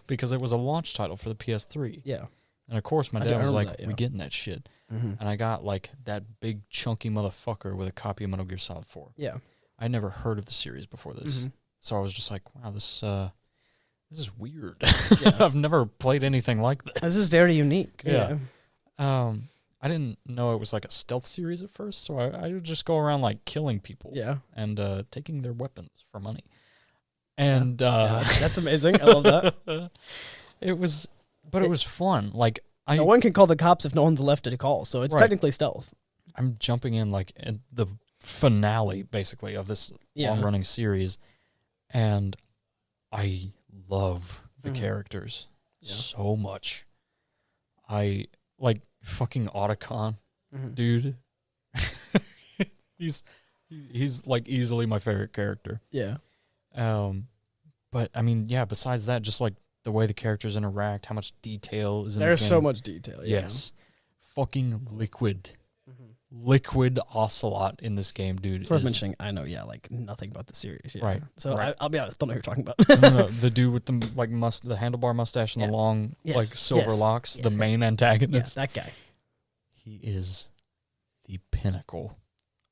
because it was a launch title for the PS3. Yeah. And of course, my dad was like, that, yeah. "We getting that shit," and I got like that big chunky motherfucker with a copy of Metal Gear Solid 4. Yeah, I never heard of the series before this, so I was just like, "Wow, this is weird." Yeah. I've never played anything like this. This is very unique. Yeah. I didn't know it was like a stealth series at first, so I would just go around like killing people, and taking their weapons for money, and that's amazing. I love that. It was fun. Like no one can call the cops if no one's left to call, so it's technically stealth. I'm jumping in like in the finale, basically, of this long-running series, and I love the characters so much. I like fucking Otacon, dude. he's like easily my favorite character. Yeah. But I mean, yeah. Besides that, just like the way the characters interact, how much detail is in There's the game. so much detail. Yeah. Yes. Fucking Liquid Ocelot in this game, dude. It's worth mentioning. I know, like nothing about the series. Yeah. Right. So right. I'll be honest, don't know what you're talking about. No, the dude with the like the handlebar mustache and the long like silver locks, the main antagonist. Yeah, that guy. He is the pinnacle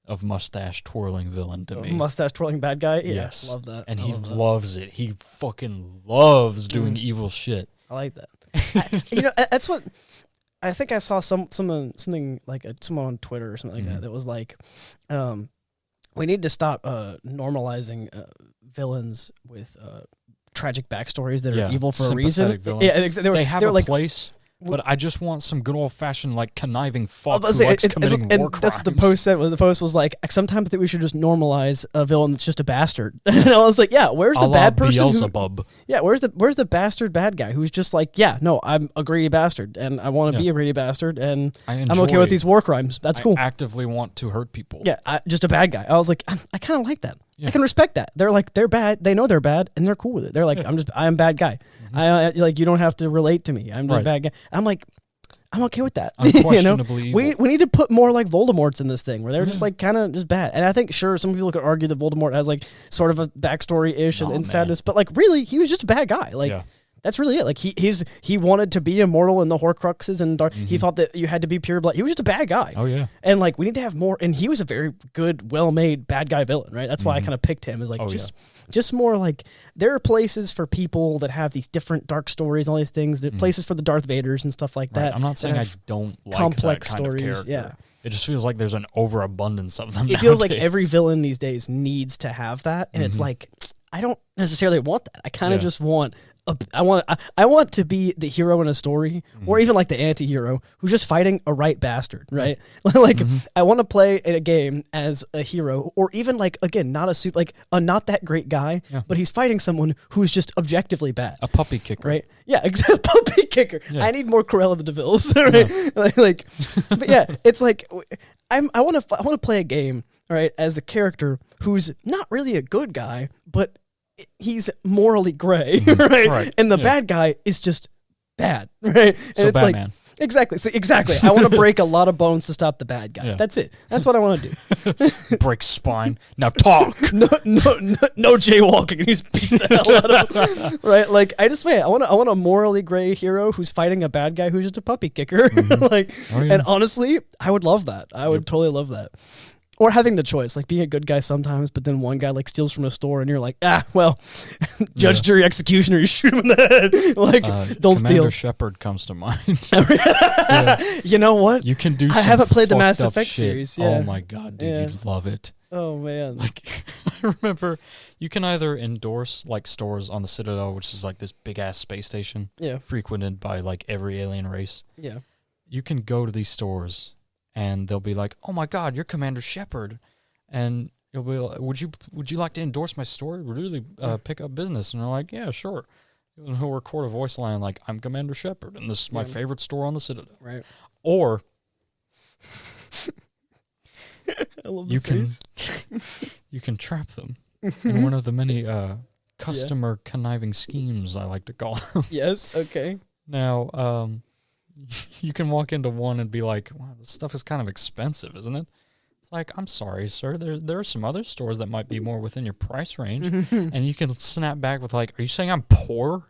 of mustache twirling villain to me. Mustache twirling bad guy? Yeah, yes. Love that. And he loves it. He fucking loves doing evil shit. I like that. That's what I think I saw something like someone on Twitter or something like that was like, we need to stop normalizing villains with tragic backstories that are evil for a reason. Villains. Yeah, they have a like, place. But I just want some good old-fashioned, like, conniving fuck who likes committing war crimes. That's the post said. The post was like, sometimes I think we should just normalize a villain that's just a bastard. And I was like, yeah, where's the bad person? Where's the bastard bad guy who's just like, yeah, no, I'm a greedy bastard, and I want to be a greedy bastard, and I'm okay with these war crimes. That's cool. I actively want to hurt people. Yeah, just a bad guy. I was like, I kind of like that. Yeah. I can respect that. They're like, they're bad. They know they're bad, and they're cool with it. They're like, I'm a bad guy. Like, you don't have to relate to me. I'm just a bad guy. I'm like, I'm okay with that. Unquestionably evil. We need to put more like Voldemorts in this thing where they're just like kind of just bad. And I think some people could argue that Voldemort has like sort of a backstory ish and sadness, but like really, he was just a bad guy. Like that's really it. Like he wanted to be immortal in the Horcruxes, and he thought that you had to be pure blood. He was just a bad guy. Oh yeah. And like we need to have more. And he was a very good, well-made bad guy villain, right? That's why I kind of picked him as like just more like there are places for people that have these different dark stories, all these things. There are places for the Darth Vaders and stuff like that. I'm not saying I don't like complex that kind stories. Of character. It just feels like there's an overabundance of them. It feels like every villain these days needs to have that, and it's like I don't necessarily want that. I kind of just want. I want to be the hero in a story, or even like the anti-hero who's just fighting a right bastard, right? Like I want to play in a game as a hero, or even like again not a not that great guy, but he's fighting someone who's just objectively bad, a puppy kicker, right? Yeah, exactly, puppy kicker. Yeah. I need more Cruella de Vil's, right? Like, but yeah, it's like I want to play a game, right, as a character who's not really a good guy, but he's morally gray, right? And the bad guy is just bad, right? And so it's Batman. Like exactly. So exactly. I want to break a lot of bones to stop the bad guys. Yeah. That's it. That's what I want to do. Break spine. Now talk. No jaywalking. And he's beats the hell out of him. Right? Like I want a morally gray hero who's fighting a bad guy who's just a puppy kicker. Like, and honestly, I would love that. I would totally love that. Or having the choice, like being a good guy sometimes, but then one guy like steals from a store and you're like, well, judge, jury, executioner, you shoot him in the head. Like, don't steal. Commander Shepard comes to mind. You know what? You can do I haven't played the Mass fucked up Effect shit. series. Yeah. Oh my god, dude, you'd love it. Oh man. Like, I remember you can either endorse like stores on the Citadel, which is like this big ass space station, frequented by like every alien race. Yeah. You can go to these stores and they'll be like, "Oh my god, you're Commander Shepard," and you'll be like, "Would you like to endorse my store? Really pick up business?" And they're like, "Yeah, sure." He'll record a voice line like, "I'm Commander Shepard, and this is my favorite store on the Citadel." Right. Or I love the you can trap them in one of the many customer conniving schemes, I like to call them. Yes. Okay. Now, you can walk into one and be like, "Wow, this stuff is kind of expensive, isn't it?" It's like, "I'm sorry, sir. There are some other stores that might be more within your price range." And you can snap back with like, "Are you saying I'm poor?"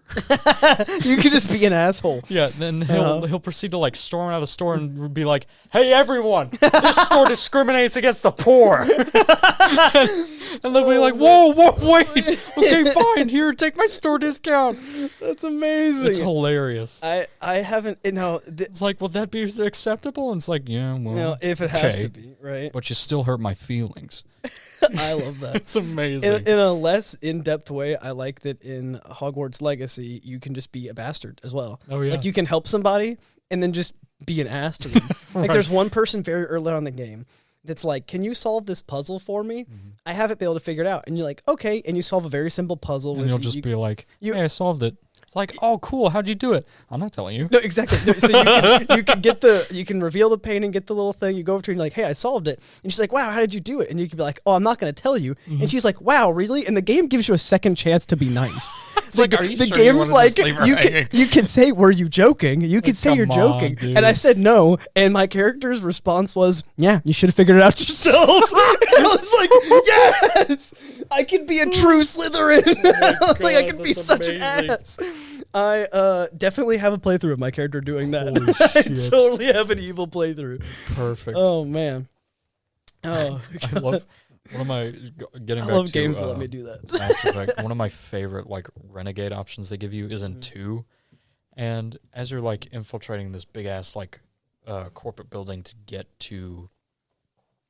You could just be an asshole. Yeah. Then he'll proceed to like storm out of the store and be like, "Hey, everyone! This store discriminates against the poor." And they'll be like, "Whoa, wait! Okay, fine. Here, take my store discount." That's amazing. It's hilarious. I haven't. It's like, will that be acceptable? And it's like, yeah, well, if it has to be, right? But you still hurt my feelings. I love that. It's amazing. In a less in-depth way, I like that in Hogwarts Legacy, you can just be a bastard as well. Oh, yeah. Like, you can help somebody and then just be an ass to them. Like, there's one person very early on in the game that's like, "Can you solve this puzzle for me? I haven't been able to figure it out." And you're like, "Okay." And you solve a very simple puzzle. And you'll just be like, "Hey, I solved it." It's like, "Oh, cool. How'd you do it?" "I'm not telling you." No, exactly. No, so you can reveal the painting, get the little thing. You go over to her and you're like, "Hey, I solved it." And she's like, "Wow, how did you do it?" And you can be like, "Oh, I'm not going to tell you." And she's like, "Wow, really?" And the game gives you a second chance to be nice. It's like, are you the sure game's you like, you can say, "Were you joking?" You can say you're joking. Dude. And I said no. And my character's response was, "Yeah, you should have figured it out yourself." And I was like, yes, I could be a true Slytherin. Like, I could be such an ass. I definitely have a playthrough of my character doing that. I totally have an evil playthrough. Perfect. Oh, man. Oh, I love... One of my getting I back love to games that let me do that. Mass Effect, one of my favorite like renegade options they give you is in 2, and as you're like infiltrating this big ass like corporate building to get to,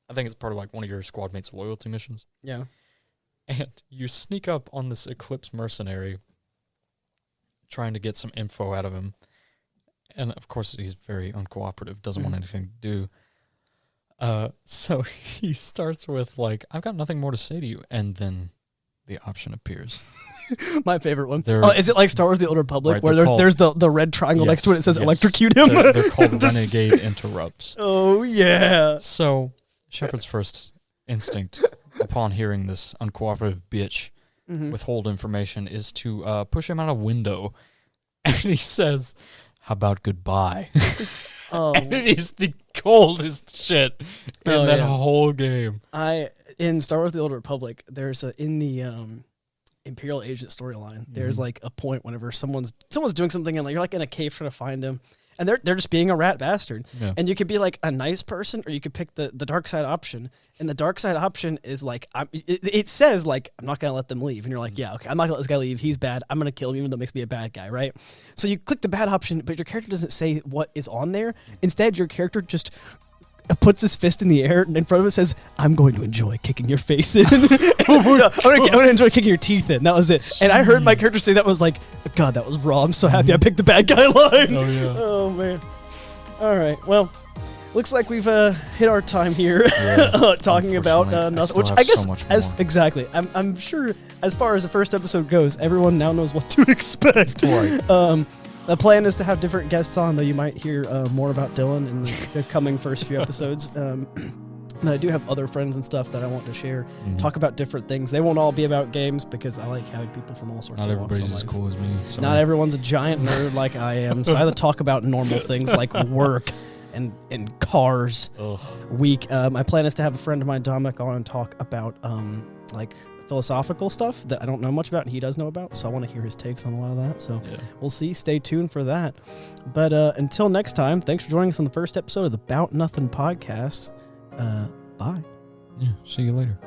I think it's part of like one of your squad mates' loyalty missions. Yeah, and you sneak up on this Eclipse mercenary, trying to get some info out of him, and of course he's very uncooperative, doesn't want anything to do. So he starts with like, "I've got nothing more to say to you," and then the option appears. My favorite one. Is it like Star Wars: The Old Republic, right, where there's the red triangle next to it? It says electrocute him. They're called Renegade Interrupts. Oh yeah. So Shepard's first instinct upon hearing this uncooperative bitch withhold information is to push him out a window, and he says, "How about goodbye?" And it is the coldest shit in that whole game. In Star Wars: The Old Republic, there's in the Imperial Agent storyline, there's like a point whenever someone's doing something and like, you're like in a cave trying to find him, and they're just being a rat bastard. Yeah. And you could be like a nice person, or you could pick the dark side option. And the dark side option is like, it says like, "I'm not gonna let them leave," and you're like, "Yeah, okay, I'm not gonna let this guy leave. He's bad. I'm gonna kill him, even though it makes me a bad guy, right?" So you click the bad option, but your character doesn't say what is on there. Instead, your character just puts his fist in the air, and in front of it says, "I'm going to enjoy kicking your face in." I'm going to enjoy kicking your teeth in. That was it. And I heard my character say that, was like, "God, that was raw. I'm so happy I picked the bad guy line." Oh, yeah. Oh, man. All right. Well, looks like we've hit our time here talking about nothing. Which I guess, exactly. I'm sure as far as the first episode goes, everyone now knows what to expect. Right. The plan is to have different guests on, though you might hear more about Dylan in the coming first few episodes. And I do have other friends and stuff that I want to share, talk about different things. They won't all be about games because I like having people from all sorts of walks of life. Not everybody's as cool as me. So. Not everyone's a giant nerd like I am, so I have to talk about normal things like work and cars. Week. My plan is to have a friend of mine, Dominic, on and talk about like philosophical stuff that I don't know much about and he does know about, so I want to hear his takes on a lot of that. So we'll see. Stay tuned for that. But until next time, thanks for joining us on the first episode of the Bout Nothin Podcast. Bye. Yeah. See you later.